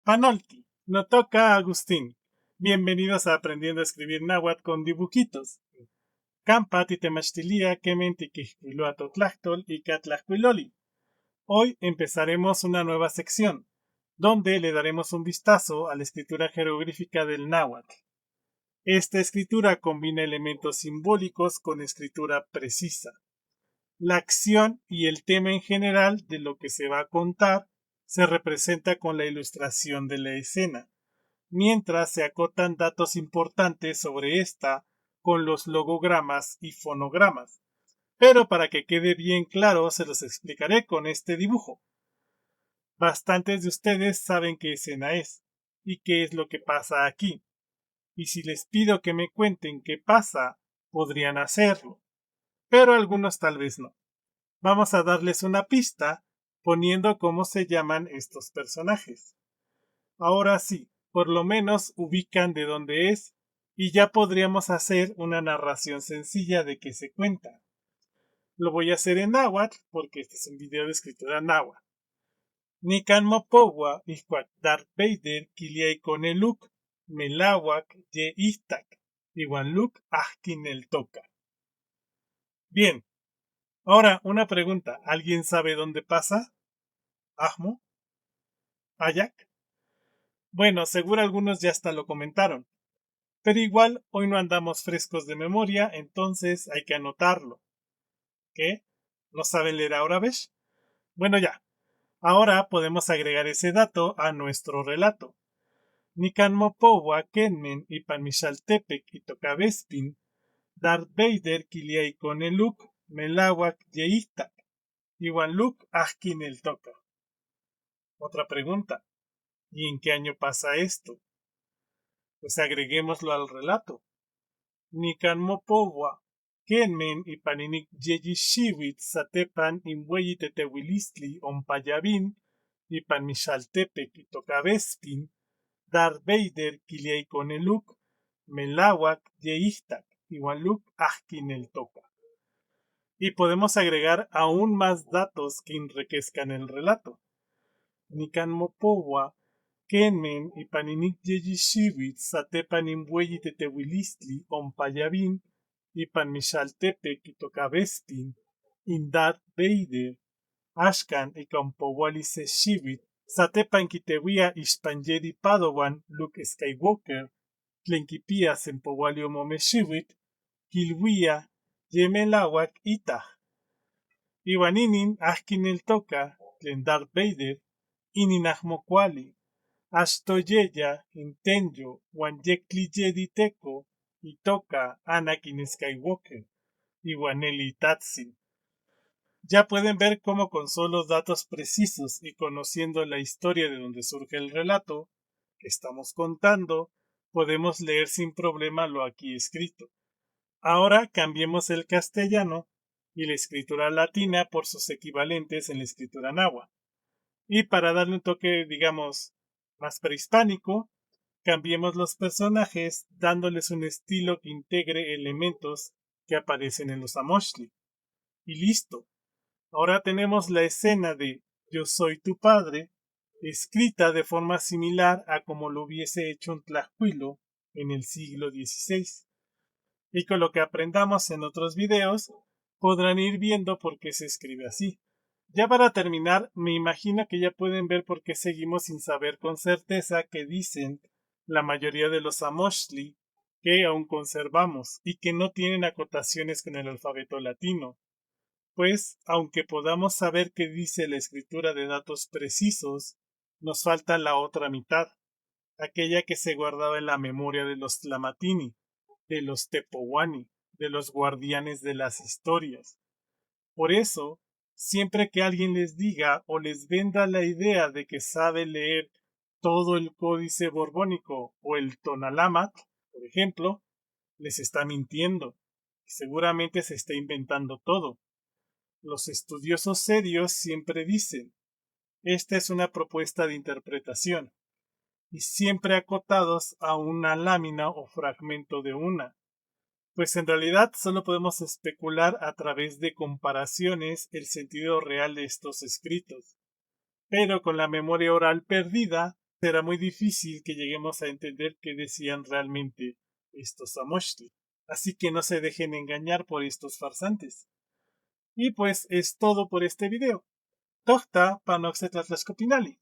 Panolti, no toca Agustín. Bienvenidos a Aprendiendo a Escribir Náhuatl con Dibujitos. Campa titemachtilia kemen tiquihquiluato tlachtol y catlahcuiloli. Hoy empezaremos una nueva sección, donde le daremos un vistazo a la escritura jeroglífica del náhuatl. Esta escritura combina elementos simbólicos con escritura precisa. La acción y el tema en general de lo que se va a contar se representa con la ilustración de la escena, mientras se acotan datos importantes sobre esta con los logogramas y fonogramas. Pero para que quede bien claro, se los explicaré con este dibujo. Bastantes de ustedes saben qué escena es y qué es lo que pasa aquí. Y si les pido que me cuenten qué pasa, podrían hacerlo. Pero algunos tal vez no. Vamos a darles una pista poniendo cómo se llaman estos personajes. Ahora sí, por lo menos ubican de dónde es y ya podríamos hacer una narración sencilla de qué se cuenta. Lo voy a hacer en náhuatl porque este es un video de escritura náhuatl. Nican mopowa ihcuac Darth Vader quiliay coneluk melawak ye istak iwan Luke ahkin el toca. Bien, ahora una pregunta. ¿Alguien sabe dónde pasa? ¿Ahmo? ¿Ayak? Bueno, seguro algunos ya hasta lo comentaron. Pero igual hoy no andamos frescos de memoria, entonces hay que anotarlo. ¿Qué? ¿No saben leer ahora, ves? Bueno ya, ahora podemos agregar ese dato a nuestro relato. Nican mopowa kenmen y panmixaltepec y tocabespin, Darth Vader quiliay coneluk melawak yeistak, iwan Luke ahkin el toca. Otra pregunta. ¿Y en qué año pasa esto? Pues agreguémoslo al relato. Nican mopowa kenmen y paninik yeyishiwit satepan imbueyi tetewilistli ompayabin y panmixaltepec y tocabespin, Darth Vader quiliay coneluk melawak yeistak iwan Luke ahkin el toca. Y podemos agregar aún más datos que enriquezcan el relato. Nican mopowa kenmen y paninik yeyishiwit satepan imbueyi tetewilistli ompayabin y panmixaltepec y tocabespin in Darth Vader ashkan y compowali seshiwit satepan kitewia ispanyedi Padawan Luke Skywalker tlenkipia sempowali omomeshiwit kilwia yemelawak itah. Iwan inin ahkin el toca tlen Darth Vader inin ahmokuali Ashtoyeya intenyo wan yekli Jedi teko itoka Anakin Skywalker iwan Eli Tatsin. Ya pueden ver cómo con solo datos precisos y conociendo la historia de donde surge el relato que estamos contando, podemos leer sin problema lo aquí escrito. Ahora cambiemos el castellano y la escritura latina por sus equivalentes en la escritura náhuatl. Y para darle un toque, digamos, más prehispánico, cambiemos los personajes dándoles un estilo que integre elementos que aparecen en los Amoshli. Y listo. Ahora tenemos la escena de Yo soy tu padre, escrita de forma similar a como lo hubiese hecho un tlacuilo en el siglo XVI. Y con lo que aprendamos en otros videos, podrán ir viendo por qué se escribe así. Ya para terminar, me imagino que ya pueden ver por qué seguimos sin saber con certeza qué dicen la mayoría de los Amoshli que aún conservamos y que no tienen acotaciones con el alfabeto latino. Pues, aunque podamos saber qué dice la escritura de datos precisos, nos falta la otra mitad, aquella que se guardaba en la memoria de los Tlamatini, de los Tepowani, de los guardianes de las historias. Por eso, siempre que alguien les diga o les venda la idea de que sabe leer todo el códice borbónico o el Tonalámatl, por ejemplo, les está mintiendo. Seguramente se está inventando todo. Los estudiosos serios siempre dicen, esta es una propuesta de interpretación, y siempre acotados a una lámina o fragmento de una. Pues en realidad solo podemos especular a través de comparaciones el sentido real de estos escritos. Pero con la memoria oral perdida, será muy difícil que lleguemos a entender qué decían realmente estos Zamoshtli. Así que no se dejen engañar por estos farsantes. Y pues es todo por este video. Tohta panoxetlatlashkopinali.